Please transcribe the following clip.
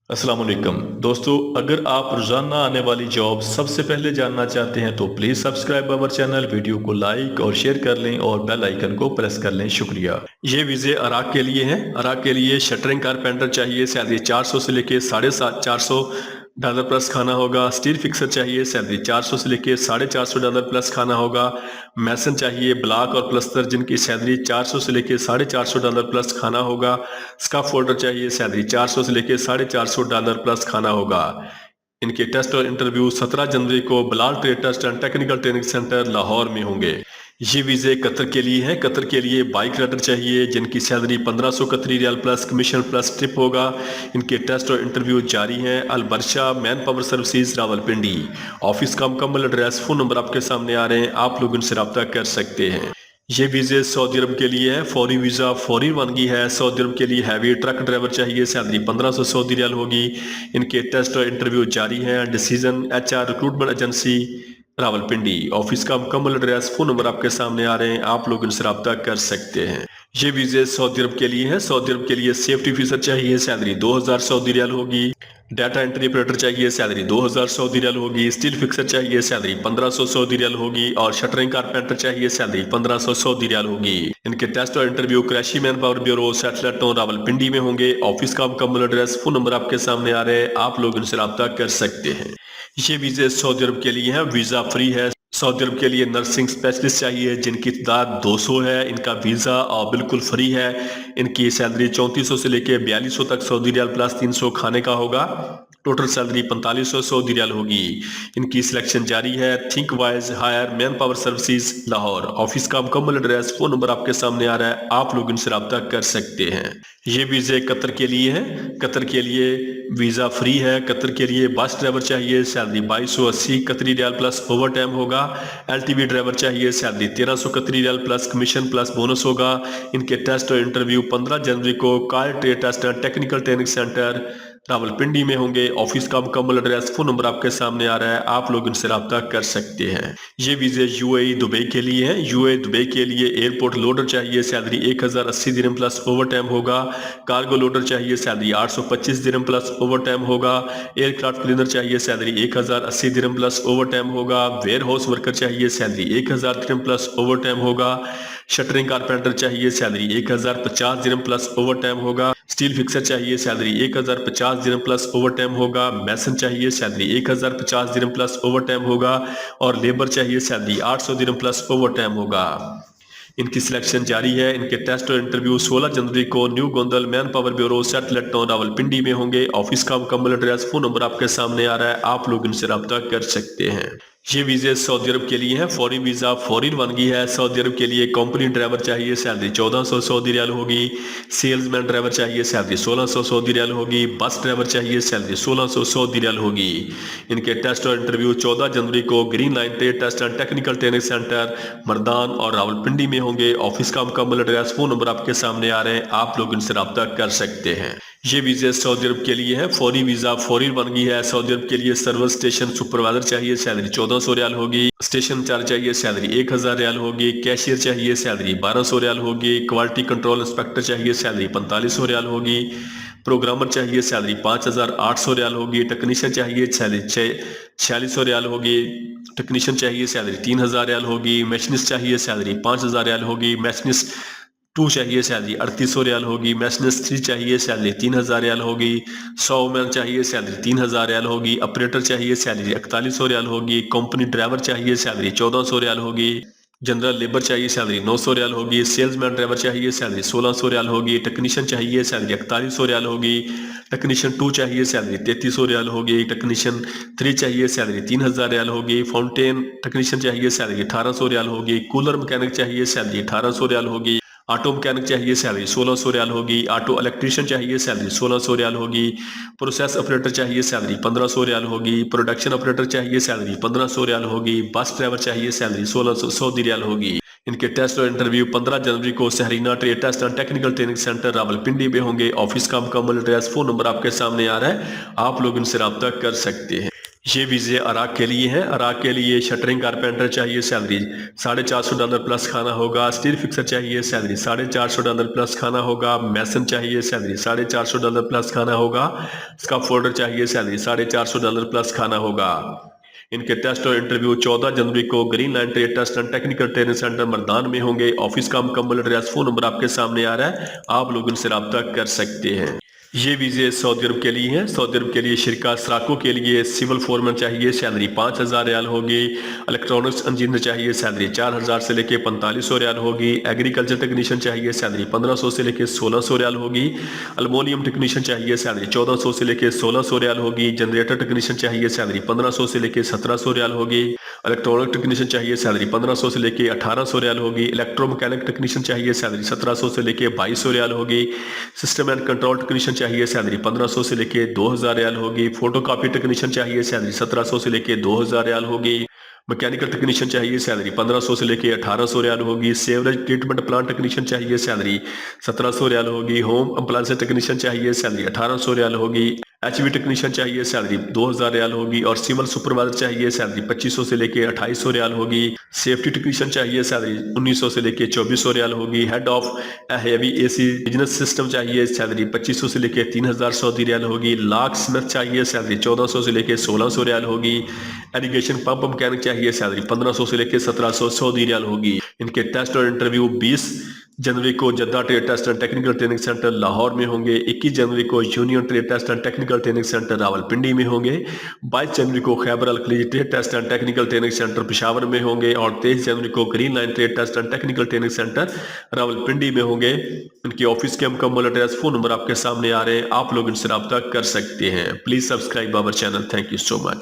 अस्सलाम वालेकुम दोस्तों, अगर आप रोजाना आने वाली जॉब सबसे पहले जानना चाहते हैं तो please subscribe our channel, video को लाइक और शेयर कर लें और बेल आइकन को प्रेस कर लें। शुक्रिया। ये वीजे अराक के लिए हैं। अराक के लिए शटरिंग कारपेंटर चाहिए, सैलरी 400 से लेके 450 डॉलर प्लस खाना होगा। स्टील फिक्सर चाहिए, सैलरी 400 से लेके 450 डॉलर प्लस खाना होगा। मैसन चाहिए ब्लॉक और प्लस्तर, जिनकी सैलरी 400 से लेके 450 डॉलर प्लस खाना होगा। स्काफ फोल्डर चाहिए, सैलरी 400 से लेके 450 डॉलर प्लस खाना होगा। इनके टेस्ट और इंटरव्यू 17 जनवरी को Bilal trade test and technical training centre Lahore में होंगे। ये वीजे कतर के लिए हैं। कतर के लिए बाइक राइडर चाहिए, जिनकी salary 1500 Qatari riyal plus commission plus trip होगा। इनके टेस्ट और इंटरव्यू जारी हैं। Albarsha man power services Rawalpindi. Office का मुकम्मल एड्रेस, फोन नंबर आपके सामने आ रहे हैं, आप लोग इनसे रब्ता कर सकते हैं। ये वीजे सऊदी अरब के लिए है। फौरी वीजा फौरी वानगी है। सऊदी अरब के लिए हैवी ट्रक ड्राइवर चाहिए, सैलरी 1500 सऊदी रियाल होगी। इनके टेस्ट और इंटरव्यू जारी हैं। Decision HR recruitment agency Rawalpindi. Office का मुकम्मल एड्रेस, फोन नंबर आपके सामने आ रहे हैं, आप लोग इनसे रब्ता कर सकते हैं। ये वीजे सऊदी अरब के लिए है। सऊदी अरब के लिए सेफ्टी ऑफिसर चाहिए, सैलरी 2000 सऊदी रियाल होगी। डाटा एंट्री ऑपरेटर चाहिए, सैलरी 2000 सऊदी रियाल होगी। स्टील फिक्सर चाहिए, सैलरी 1500 सऊदी रियाल होगी। और शटरिंग कारपेंटर चाहिए, सैलरी 1500 सऊदी रियाल होगी। इनके टेस्ट और interview Karachi man power bureau satellite town Rawalpindi में होंगे। ऑफिस का मुकम्मल एड्रेस, फोन नंबर आपके सामने आ रहे हैं, आप लोग इनसे रब्ता कर सकते हैं। ये वीजे सऊदी अरब के लिए है, वीजा फ्री है। सऊदी अरब के लिए नर्सिंग स्पेशलिस्ट चाहिए, जिनकी तादाद 200 है। इनका वीजा बिल्कुल फ्री है। इनकी सैलरी 3400 से लेके 4200 तक सऊदी रियाल प्लस 300 खाने का होगा। टोटल सैलरी 4500 सऊदी रियाल होगी। इनकी सिलेक्शन जारी है। Think wise hire man power services Lahore. Office का मुकम्मल एड्रेस, फोन नंबर आपके सामने आ रहा है, आप लोग इनसे रब्ता कर सकते हैं। ये वीजे कतर के लिए है। कतर के लिए वीजा फ्री है। कतर के लिए बस ड्राइवर चाहिए, salary 2280 Qatari riyal plus overtime होगा। LTV ड्राइवर चाहिए, salary 1300 Qatari riyal plus commission plus bonus होगा। इनके टेस्ट और इंटरव्यू 15 जनवरी को car trade test and technical training centre Rawalpindi में होंगे। ऑफिस का मुकम्मल एड्रेस, फोन नंबर आपके सामने आ रहा है, आप लोग इनसे रब्ता कर सकते हैं। ये वीजे UAE दुबई के लिए है। UAE दुबई के लिए एयरपोर्ट लोडर चाहिए, सैलरी 1080 दिरहम प्लस ओवर टाइम होगा। कार्गो लोडर चाहिए, सैलरी 825 दिरहम प्लस ओवर टाइम होगा। एयरक्राफ्ट क्लीनर चाहिए, सैलरी 1080 दिरहम प्लस ओवर टाइम होगा। वेयर हाउस वर्कर चाहिए, सैलरी 1000 दिरहम प्लस ओवर टाइम होगा। शटरिंग कारपेंटर चाहिए, सैलरी 1050 दिरहम प्लस ओवर टाइम होगा। स्टील फिक्सर चाहिए, सैलरी 1050 दिरहम प्लस ओवर टाइम होगा। मैसन चाहिए, सैलरी 1050 दिरहम प्लस ओवर टाइम होगा। और लेबर चाहिए, सैलरी 800 दिरहम प्लस ओवर टाइम होगा। इनकी सिलेक्शन जारी है। इनके टेस्ट और इंटरव्यू 16 जनवरी को new Gondal man power bureau satellite town Rawalpindi में होंगे। ऑफिस का मुकम्मल एड्रेस, फोन नंबर आपके सामने आ रहा है, आप लोग इनसे रब्ता कर सकते हैं। ये वीजे सऊदी अरब के लिए है। फौरी वीजा फौरी वानगी है। सऊदी अरब के लिए कंपनी ड्राइवर चाहिए, सैलरी 1400 सऊदी रियाल होगी। सेल्समैन ड्राइवर चाहिए, सैलरी 1600 सऊदी रियाल होगी। बस ड्राइवर चाहिए, सैलरी 1600 सऊदी रियाल होगी। इनके टेस्ट और इंटरव्यू 14 जनवरी को green line trade test and technical training centre Mardan और रावलपिंडी में होंगे। ऑफिस का मुकम्मल एड्रेस, फोन नंबर आपके सामने आ रहे हैं, आप लोग इनसे रब्ता कर सकते हैं। ये वीजे सऊदी अरब के लिए है। फौरी वीजा फौरी वानगी है। सऊदी अरब के लिए सर्विस स्टेशन सुपरवाइजर चाहिए, सैलरी 1400 रियाल होगी। स्टेशन चार्ज चाहिए, सैलरी 1000 रियाल होगी। कैशियर चाहिए, सैलरी 1200 रियाल होगी। क्वालिटी कंट्रोल इंस्पेक्टर चाहिए, सैलरी 4500 रियाल होगी। प्रोग्रामर चाहिए, सैलरी 5800 रियाल होगी। टेक्नीशियन चाहिए, सैलरी 4600 रियाल होगी। टेक्नीशियन चाहिए, सैलरी 3000 रियाल होगी। मैशनिस्ट चाहिए, सैलरी 5000 रियाल होगी। मैशनिस्ट 2 चाहिए, सैलरी 3800 रियाल होगी। मैशनिस्ट 3 चाहिए, सैलरी 3000 रियाल होगी। 100 मैन चाहिए, सैलरी 3000 रियाल होगी। ऑपरेटर चाहिए, सैलरी 4100 रियाल होगी। कंपनी ड्राइवर चाहिए, सैलरी 1400 रियाल होगी। जनरल लेबर चाहिए, सैलरी 900 रियाल होगी। सेल्समैन ड्राइवर चाहिए, सैलरी 1600 रियाल होगी। टेक्नीशियन चाहिए, सैलरी 4100 रियाल होगी। टेक्नीशियन 2 चाहिए, सैलरी 3300 रियाल होगी। टेक्नीशियन 3 चाहिए, सैलरी 3000 रियाल होगी। फाउंटेन टेक्नीशियन चाहिए, सैलरी 1800 रियाल होगी। कूलर मैकेनिक चाहिए, सैलरी 1800 रियाल होगी। ऑटो मैकेनिक चाहिए, सैलरी 1600 रियाल होगी। ऑटो इलेक्ट्रीशियन चाहिए, सैलरी 1600 रियाल होगी। प्रोसेस ऑपरेटर चाहिए, सैलरी 1500 रियाल होगी। प्रोडक्शन ऑपरेटर चाहिए, सैलरी 1500 रियाल होगी। बस ड्राइवर चाहिए, सैलरी 1600 सऊदी रियाल होगी। इनके टेस्ट और इंटरव्यू 15 जनवरी को Sahrina trade test and technical training centre Rawalpindi में होंगे। ऑफिस का मुकम्मल एड्रेस, फोन नंबर आपके सामने आ रहा है, आप लोग इनसे रब्ता कर सकते हैं। ये वीजे अराक के लिए है। अराक के लिए शटरिंग कारपेंटर चाहिए, सैलरी $450 प्लस खाना होगा। स्टील फिक्सर चाहिए, सैलरी $450 प्लस खाना होगा। मैसन चाहिए, सैलरी $450 प्लस खाना होगा। स्काफ फोल्डर चाहिए, सैलरी $450 प्लस खाना होगा। इनके टेस्ट और इंटरव्यू 14 जनवरी को green line trade test and technical training centre Mardan में होंगे। ऑफिस का मुकम्मल एड्रेस, फोन नंबर आपके सामने आ रहा है, आप लोग इनसे रब्ता कर सकते हैं। ये वीजे सऊदी अरब के लिए हैं। सऊदी अरब के लिए शिरका सराको के लिए सिविल फोरमैन चाहिए, सैलरी 5000 रियाल होगी। इलेक्ट्रॉनिक्स इंजीनियर चाहिए, सैलरी 4000 से लेके 4500 रियाल होगी। एग्रीकल्चर टेक्नीशियन चाहिए, सैलरी 1500 से लेके 1600 रियाल होगी। अल्मोनियम टेक्नीशियन चाहिए, सैलरी 1400 से लेके 1600 रियाल होगी। जनरेटर टेक्नीशियन चाहिए, सैलरी 1500 से लेके 1700 रियाल होगी। इलेक्ट्रॉनिक टेक्नीशियन चाहिए, सैलरी 1500 से लेके 1800 रियाल होगी। इलेक्ट्रोमैकेनिक टेक्नीशियन चाहिए, सैलरी 1700 से लेके 2200 रियाल होगी। सिस्टम एंड कंट्रोल टेक्नीशियन चाहिए, सैलरी 1500 से लेके 2000 रियाल होगी। फोटोकॉपी टेक्नीशियन चाहिए, सैलरी 1700 से लेके 2000 रियाल होगी। मैकेनिकल टेक्नीशियन चाहिए, सैलरी 1500 से लेके 1800 रियाल होगी। सेवरेज ट्रीटमेंट प्लांट टेक्नीशियन चाहिए, सैलरी 1700 रियाल होगी। होम अप्लायंस टेक्नीशियन चाहिए, सैलरी 1800 रियाल होगी। एचवी टेक्नीशियन चाहिए, सैलरी 2000 रियाल होगी। और सिविल सुपरवाइजर चाहिए, सैलरी 2500 से लेके 2800 रियाल होगी। सेफ्टी टेक्नीशियन चाहिए, सैलरी 1900 से लेके 2400 रियाल होगी। Head of heavy AC business system चाहिए, सैलरी 2500 से लेके 3000 सऊदी रियाल होगी। लॉक स्मिथ चाहिए, सैलरी 1400 से लेके 1600 रियाल होगी। एरीगेशन पंप मैकेनिक चाहिए, सैलरी 1500 से लेके 1700 सऊदी रियाल होगी। इनके टेस्ट और इंटरव्यू 20 जनवरी को Jadda trade test and technical training centre Lahore में होंगे। 21 जनवरी को union trade test and technical training centre Rawalpindi में होंगे। 22 जनवरी को Khyber Alkhalij trade test and technical training centre Peshawar में होंगे। और 23 जनवरी को green line trade test and technical training centre Rawalpindi में होंगे। इनके ऑफिस के मुकम्मल एड्रेस, फोन नंबर आपके सामने आ रहे हैं, आप लोग इनसे रब्ता कर सकते हैं। Please subscribe our channel. Thank you so much.